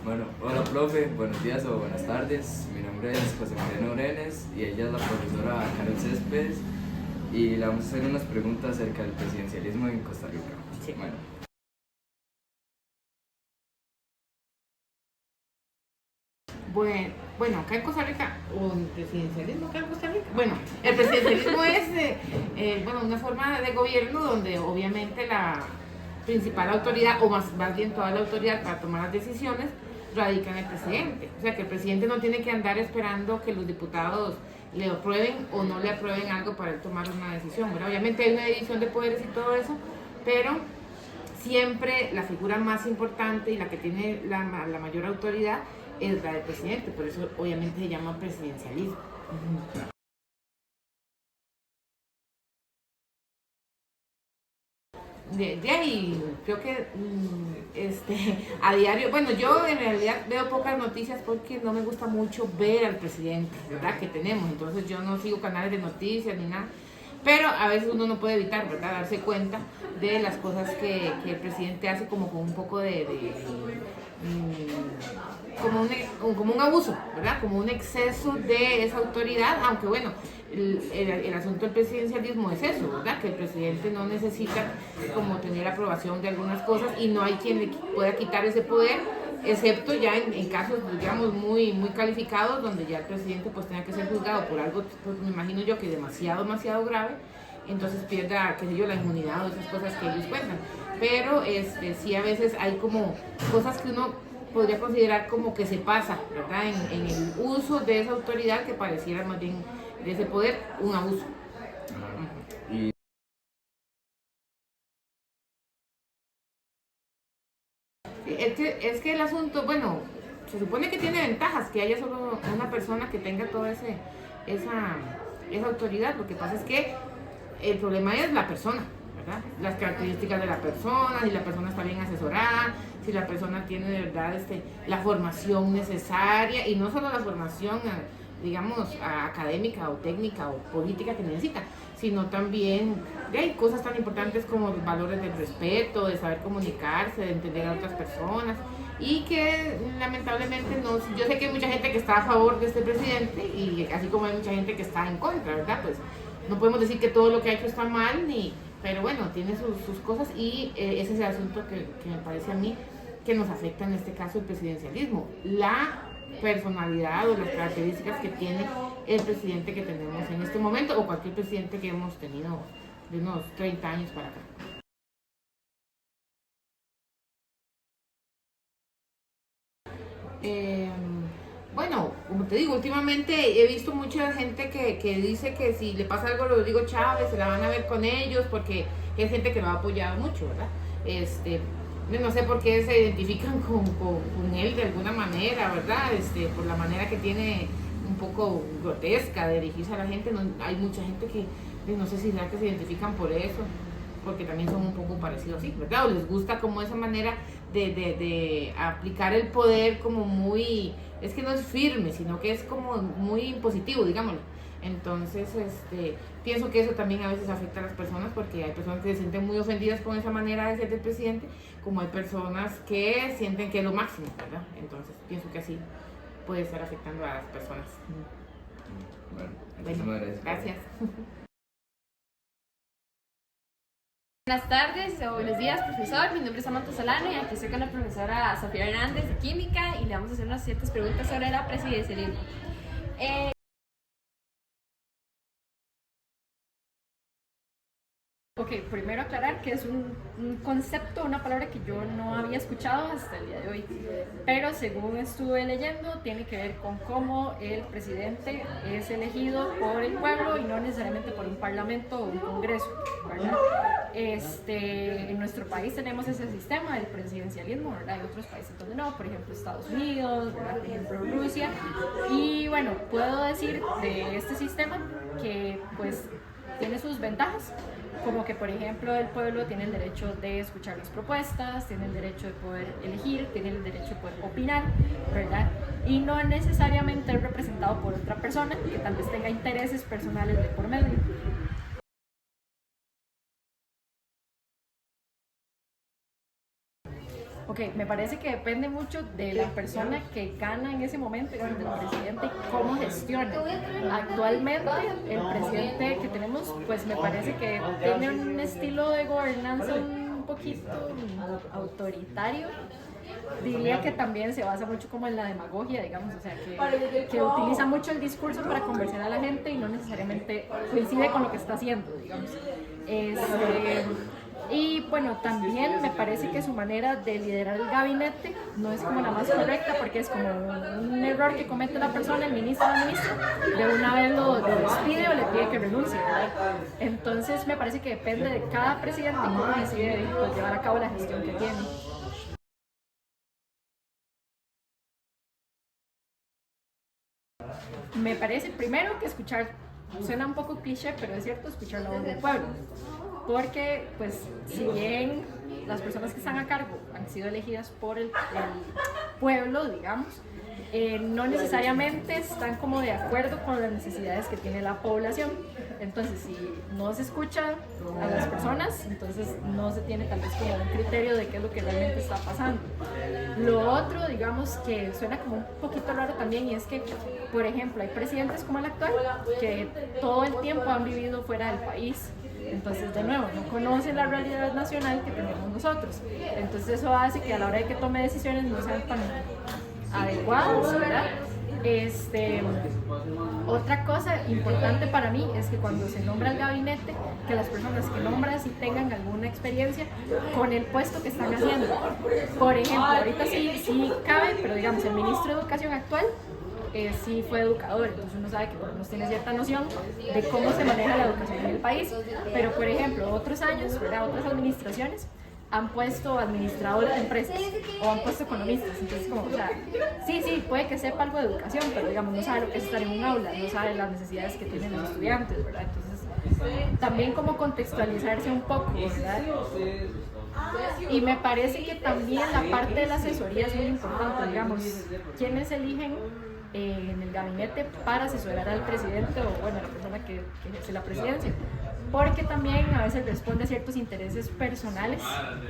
Bueno, hola profe, buenos días o buenas tardes. Mi nombre es José Mariano Brenes y ella es la profesora Carol Céspedes y le vamos a hacer unas preguntas acerca del presidencialismo en Costa Rica. Sí. Bueno, acá en Costa Rica, o el presidencialismo acá en Costa Rica. Bueno, el presidencialismo es una forma de gobierno donde obviamente la principal autoridad, o más bien toda la autoridad para tomar las decisiones, radica en el presidente. O sea que el presidente no tiene que andar esperando que los diputados le aprueben o no le aprueben algo para él tomar una decisión. Bueno, obviamente hay una división de poderes y todo eso, pero siempre la figura más importante y la que tiene la mayor autoridad es la del presidente, por eso obviamente se llama presidencialismo. De ahí, creo que a diario, bueno, yo en realidad veo pocas noticias porque no me gusta mucho ver al presidente, ¿verdad? Que tenemos, entonces yo no sigo canales de noticias ni nada, pero a veces uno no puede evitar, ¿verdad? Darse cuenta de las cosas que el presidente hace como con un poco como un abuso, ¿verdad? Como un exceso de esa autoridad, aunque bueno, el asunto del presidencialismo es eso, ¿verdad? Que el presidente no necesita como tener aprobación de algunas cosas y no hay quien le pueda quitar ese poder, excepto ya en casos, digamos, muy calificados, donde ya el presidente pues tenga que ser juzgado por algo, pues, me imagino yo que demasiado grave, entonces pierda, qué sé yo, la inmunidad o esas cosas que ellos cuentan. Pero sí a veces hay como cosas que uno podría considerar como que se pasa, ¿verdad? En el uso de esa autoridad que pareciera más bien de ese poder un abuso. Y Es que el asunto, bueno, se supone que tiene ventajas que haya solo una persona que tenga toda esa autoridad. Lo que pasa es que el problema es la persona, ¿verdad? Las características de la persona, si la persona está bien asesorada, si la persona tiene de verdad la formación necesaria, y no solo la formación, digamos, académica o técnica o política que necesita, sino también hay cosas tan importantes como los valores del respeto, de saber comunicarse, de entender a otras personas, y que lamentablemente no, yo sé que hay mucha gente que está a favor de este presidente y así como hay mucha gente que está en contra, ¿verdad? Pues no podemos decir que todo lo que ha hecho está mal, pero bueno, tiene sus cosas, y ese es el asunto que me parece a mí que nos afecta en este caso el presidencialismo, la personalidad o las características que tiene el presidente que tenemos en este momento, o cualquier presidente que hemos tenido de unos 30 años para acá. Eh, bueno, como te digo, últimamente he visto mucha gente que dice que si le pasa algo a Rodrigo Chávez se la van a ver con ellos, porque es gente que lo ha apoyado mucho, ¿verdad? No sé por qué se identifican con él de alguna manera, ¿verdad? Por la manera que tiene un poco grotesca de dirigirse a la gente. No, hay mucha gente que no sé si será que se identifican por eso, porque también son un poco parecidos, sí, ¿verdad? O les gusta como esa manera de aplicar el poder como muy, es que no es firme, sino que es como muy impositivo, digámoslo. Entonces, pienso que eso también a veces afecta a las personas, porque hay personas que se sienten muy ofendidas con esa manera de ser del presidente, como hay personas que sienten que es lo máximo, ¿verdad? Entonces, pienso que así puede estar afectando a las personas. bueno, Gracias. Buenas tardes o buenos días, profesor. Mi nombre es Samantha Solano y aquí estoy con la profesora Sofía Hernández de Química y le vamos a hacer unas ciertas preguntas sobre la presidencialismo. Ok, primero aclarar que es un concepto, una palabra que yo no había escuchado hasta el día de hoy, pero según estuve leyendo tiene que ver con cómo el presidente es elegido por el pueblo y no necesariamente por un parlamento o un congreso, ¿verdad? En nuestro país tenemos ese sistema del presidencialismo, ¿verdad? Hay otros países donde no, por ejemplo Estados Unidos, ¿verdad? Por ejemplo Rusia, y bueno, puedo decir de este sistema que pues tiene sus ventajas, como que por ejemplo el pueblo tiene el derecho de escuchar las propuestas, tiene el derecho de poder elegir, tiene el derecho de poder opinar, ¿verdad? Y no necesariamente es representado por otra persona que tal vez tenga intereses personales de por medio. Ok, me parece que depende mucho de la persona que gana en ese momento, digamos, del presidente, cómo gestiona. Actualmente, el presidente que tenemos, pues me parece que tiene un estilo de gobernanza un poquito autoritario. Diría que también se basa mucho como en la demagogia, digamos, o sea, que utiliza mucho el discurso para convencer a la gente y no necesariamente coincide con lo que está haciendo, digamos. Y bueno, también me parece que su manera de liderar el gabinete no es como la más correcta, porque es como un error que comete la persona, el ministro o la ministra, de una vez lo despide o le pide que renuncie, ¿verdad? Entonces me parece que depende de cada presidente cómo decide pues, llevar a cabo la gestión que tiene. Me parece primero que escuchar, suena un poco cliché, pero es cierto, escuchar la voz del pueblo. Porque, pues, si bien las personas que están a cargo han sido elegidas por el pueblo, digamos, no necesariamente están como de acuerdo con las necesidades que tiene la población. Entonces, si no se escucha a las personas, entonces no se tiene tal vez como un criterio de qué es lo que realmente está pasando. Lo otro, digamos, que suena como un poquito raro también, y es que, por ejemplo, hay presidentes como el actual que todo el tiempo han vivido fuera del país. Entonces, de nuevo, no conocen la realidad nacional que tenemos nosotros. Entonces, eso hace que a la hora de que tome decisiones no sean tan adecuadas, ¿verdad? Otra cosa importante para mí es que cuando se nombra el gabinete, que las personas que nombran sí tengan alguna experiencia con el puesto que están haciendo. Por ejemplo, ahorita sí cabe, pero digamos, el ministro de Educación actual sí fue educador, entonces uno sabe que por lo menos tiene cierta noción de cómo se maneja la educación en el país. Pero, por ejemplo, otros años, ¿verdad? Otras administraciones han puesto administradores de empresas o han puesto economistas. Entonces, como, o sea, sí, puede que sepa algo de educación, pero digamos, no sabe lo que es estar en un aula, no sabe las necesidades que tienen los estudiantes, ¿verdad? Entonces, también como contextualizarse un poco, ¿verdad? Y me parece que también la parte de la asesoría es muy importante, digamos, quienes eligen en el gabinete para asesorar al presidente o, bueno, a la persona que ejerce la presidencia, porque también a veces responde a ciertos intereses personales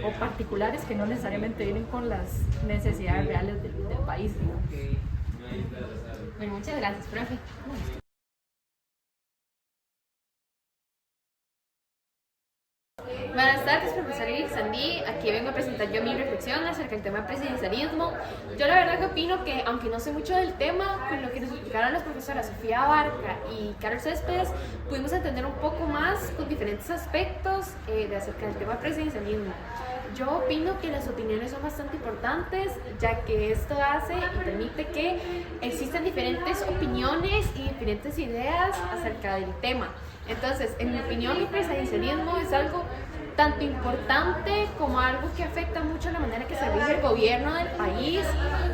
o particulares que no necesariamente vienen con las necesidades reales del país, digamos. Bueno, muchas gracias, profe. Buenas tardes, profesor Eric Sandí. Aquí vengo a presentar yo mi reflexión acerca del tema del presidencialismo. Yo la verdad que opino que, aunque no sé mucho del tema, con lo que nos explicaron las profesoras Sofía Abarca y Carol Céspedes, pudimos entender un poco más con diferentes aspectos acerca del tema del presidencialismo. Yo opino que las opiniones son bastante importantes, ya que esto hace y permite que existan diferentes opiniones y diferentes ideas acerca del tema. Entonces, en mi opinión, el presidencialismo es algo tanto importante como algo que afecta mucho la manera que se rige el gobierno del país,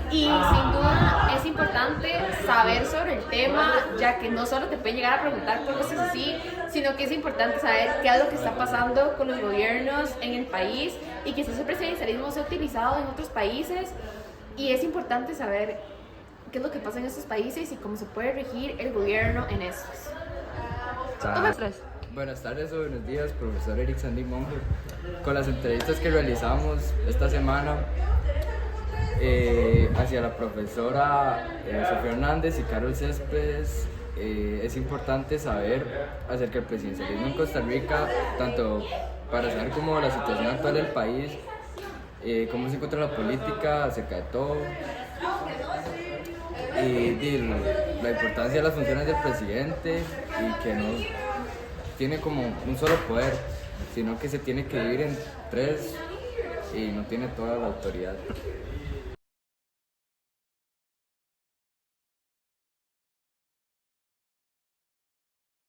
y sin duda es importante saber sobre el tema, ya que no solo te pueden llegar a preguntar por cosas así, sino que es importante saber qué es lo que está pasando con los gobiernos en el país y que ese presidencialismo sea utilizado en otros países, y es importante saber qué es lo que pasa en estos países y cómo se puede regir el gobierno en estos. Buenas tardes o buenos días, profesor Eric Sandy Monge. Con las entrevistas que realizamos esta semana hacia la profesora Sofía Hernández y Carol Céspedes, es importante saber acerca del presidencialismo en Costa Rica, tanto para saber cómo la situación actual del país, cómo se encuentra la política acerca de todo, y la importancia de las funciones del presidente, y que no tiene como un solo poder, sino que se tiene que dividir en tres y no tiene toda la autoridad.